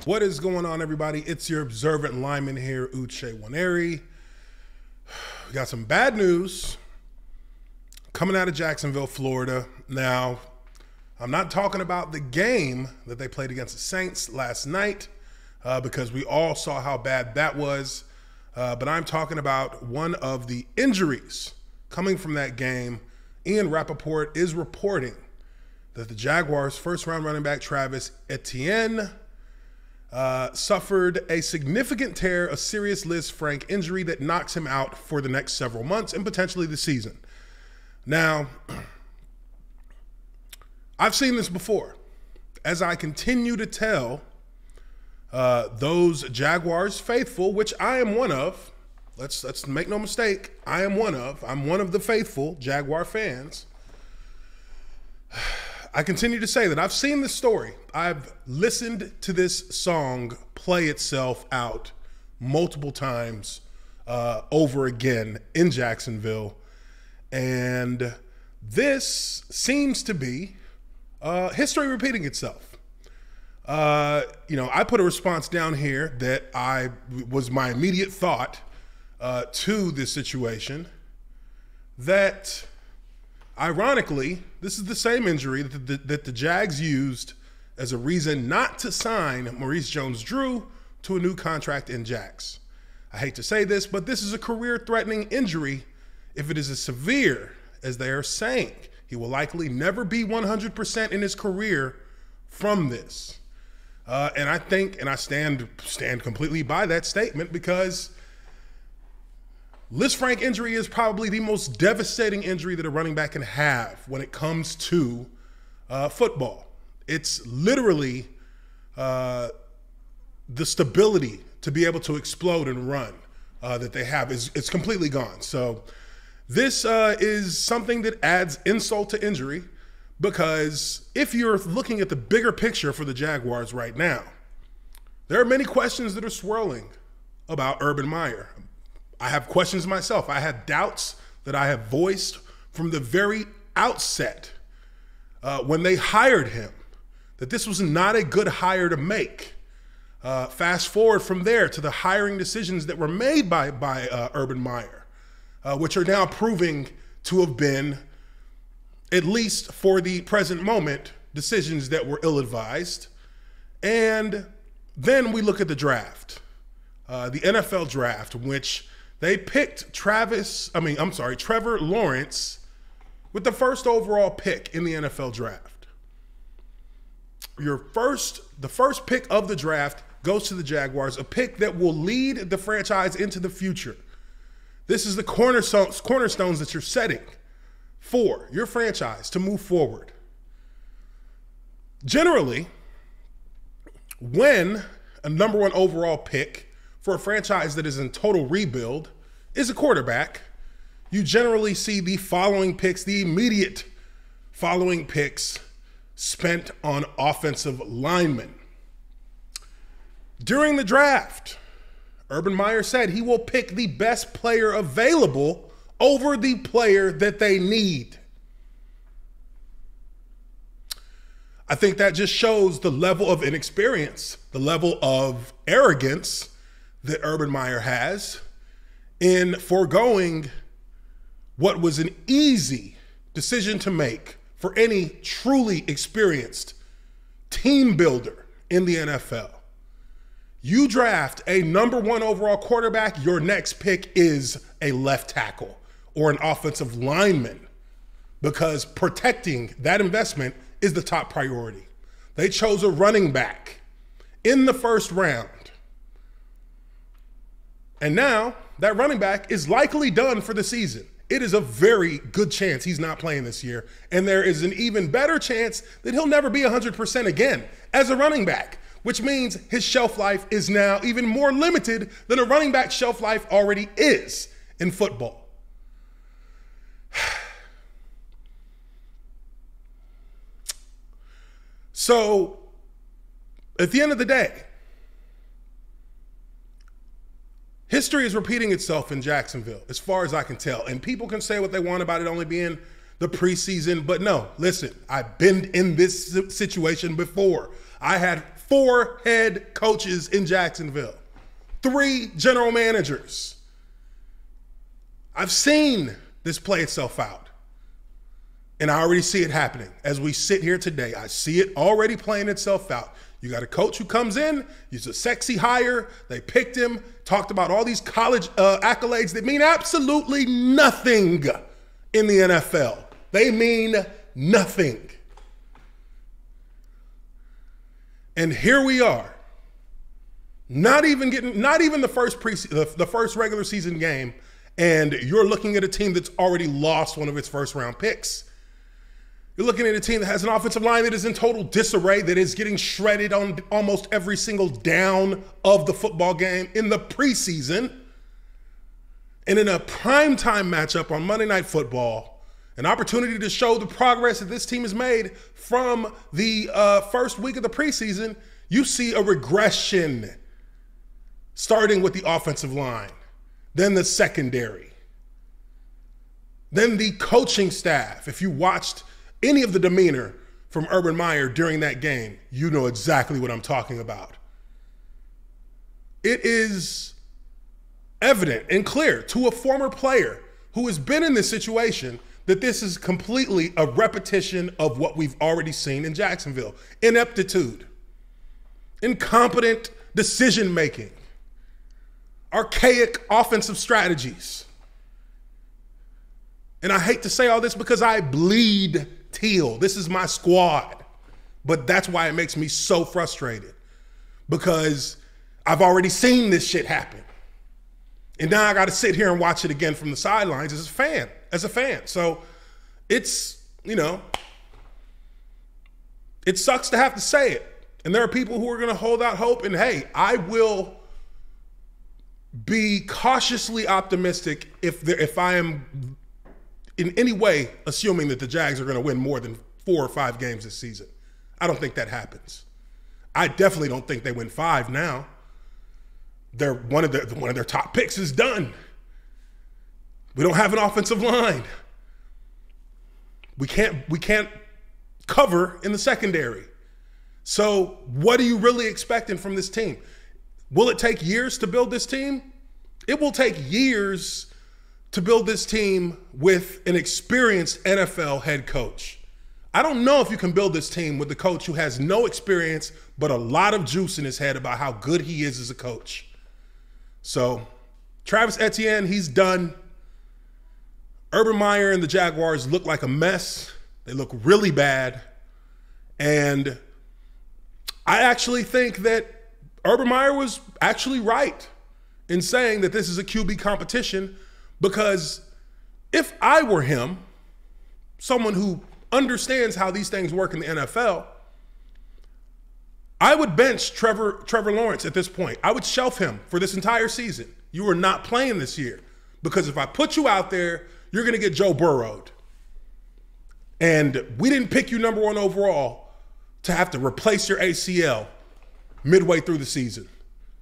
What is going on, everybody? It's your observant lineman here, Uche Nwaneri. We got some bad news coming out of Jacksonville, Florida. Now, I'm not talking about the game that they played against the Saints last night because we all saw how bad that was. But I'm talking about one of the injuries coming from that game. Ian Rappaport is reporting that the Jaguars' first-round running back Travis Etienne suffered a significant tear, a serious LISFRANC injury that knocks him out for the next several months and potentially the season. Now, I've seen this before. As I continue to tell those Jaguars faithful, which I am one of, let's make no mistake, I'm one of the faithful Jaguar fans. I continue to say that I've seen this story. I've listened to this song play itself out multiple times over again in Jacksonville. And this seems to be history repeating itself. I put a response down here that was my immediate thought to this situation, that ironically, this is the same injury that the Jags used as a reason not to sign Maurice Jones-Drew to a new contract in Jags. I hate to say this, but this is a career-threatening injury if it is as severe as they are saying. He will likely never be 100% in his career from this. And I think, and I stand completely by that statement, because LISFRANC injury is probably the most devastating injury that a running back can have when it comes to football. It's literally the stability to be able to explode and run that they have it's completely gone. So this is something that adds insult to injury, because if you're looking at the bigger picture for the Jaguars right now, there are many questions that are swirling about Urban Meyer. I have questions myself. I had doubts that I have voiced from the very outset when they hired him, that this was not a good hire to make. Fast forward from there to the hiring decisions that were made by Urban Meyer, which are now proving to have been, at least for the present moment, decisions that were ill-advised. And then we look at the draft, the NFL draft, which they picked Trevor Lawrence with the first overall pick in the NFL draft. The first pick of the draft goes to the Jaguars, a pick that will lead the franchise into the future. This is the cornerstones that you're setting for your franchise to move forward. Generally, when a #1 overall pick for a franchise that is in total rebuild is a quarterback, you generally see the following picks, the immediate following picks, spent on offensive linemen. During the draft, Urban Meyer said he will pick the best player available over the player that they need. I think that just shows the level of inexperience, the level of arrogance that Urban Meyer has in foregoing what was an easy decision to make for any truly experienced team builder in the NFL. You draft a #1 overall quarterback, your next pick is a left tackle or an offensive lineman, because protecting that investment is the top priority. They chose a running back in the first round. And now that running back is likely done for the season. It is a very good chance he's not playing this year. And there is an even better chance that he'll never be 100% again as a running back, which means his shelf life is now even more limited than a running back shelf life already is in football. So at the end of the day, history is repeating itself in Jacksonville, as far as I can tell. And people can say what they want about it only being the preseason, but no, listen, I've been in this situation before. I had 4 head coaches in Jacksonville, 3 general managers. I've seen this play itself out. And I already see it happening. As we sit here today, I see it already playing itself out. You got a coach who comes in, he's a sexy hire, they picked him, talked about all these college accolades that mean absolutely nothing in the NFL. They mean nothing. And here we are, not even the first regular season game, and you're looking at a team that's already lost one of its first round picks. You're looking at a team that has an offensive line that is in total disarray, that is getting shredded on almost every single down of the football game in the preseason. And in a primetime matchup on Monday Night Football, an opportunity to show the progress that this team has made from the first week of the preseason, you see a regression starting with the offensive line, then the secondary, then the coaching staff. If you watched any of the demeanor from Urban Meyer during that game, you know exactly what I'm talking about. It is evident and clear to a former player who has been in this situation that this is completely a repetition of what we've already seen in Jacksonville. Ineptitude, incompetent decision-making, archaic offensive strategies. And I hate to say all this because I bleed teal. This is my squad. But that's why it makes me so frustrated, because I've already seen this shit happen. And now I got to sit here and watch it again from the sidelines as a fan. So it's, it sucks to have to say it. And there are people who are going to hold out hope. And hey, I will be cautiously optimistic if I am in any way assuming that the Jags are going to win more than 4 or 5 games this season. I don't think that happens. I definitely don't think they win 5 now. One of their top picks is done. We don't have an offensive line. We can't cover in the secondary. So what are you really expecting from this team? Will it take years to build this team? It will take years to build this team with an experienced NFL head coach. I don't know if you can build this team with a coach who has no experience but a lot of juice in his head about how good he is as a coach. So Travis Etienne, he's done. Urban Meyer and the Jaguars look like a mess. They look really bad. And I actually think that Urban Meyer was actually right in saying that this is a QB competition, because if I were him, someone who understands how these things work in the NFL, I would bench Trevor Lawrence at this point. I would shelf him for this entire season. You are not playing this year, because if I put you out there, you're going to get Joe Burrowed. And we didn't pick you number 1 overall to have to replace your ACL midway through the season.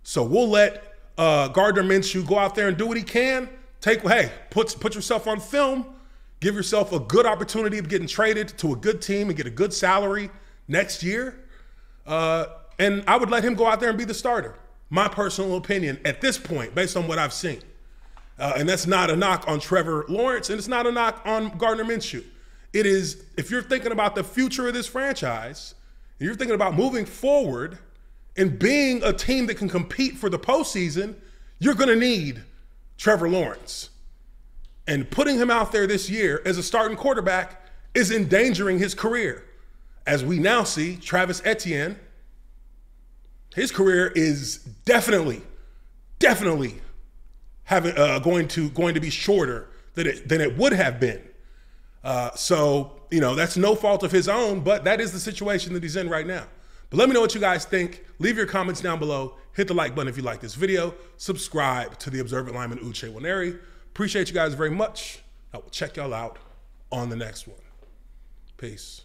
So we'll let Gardner Minshew go out there and do what he can. Put yourself on film, give yourself a good opportunity of getting traded to a good team and get a good salary next year. And I would let him go out there and be the starter. My personal opinion at this point, based on what I've seen. And that's not a knock on Trevor Lawrence, and it's not a knock on Gardner Minshew. It is, if you're thinking about the future of this franchise, and you're thinking about moving forward and being a team that can compete for the postseason, you're going to need Trevor Lawrence. And putting him out there this year as a starting quarterback is endangering his career. As we now see, Travis Etienne, his career is definitely going to be shorter than it would have been. So that's no fault of his own, but that is the situation that he's in right now. But let me know what you guys think. Leave your comments down below. Hit the like button if you like this video. Subscribe to the Observant Lineman Uche Nwaneri. Appreciate you guys very much. I will check y'all out on the next one. Peace.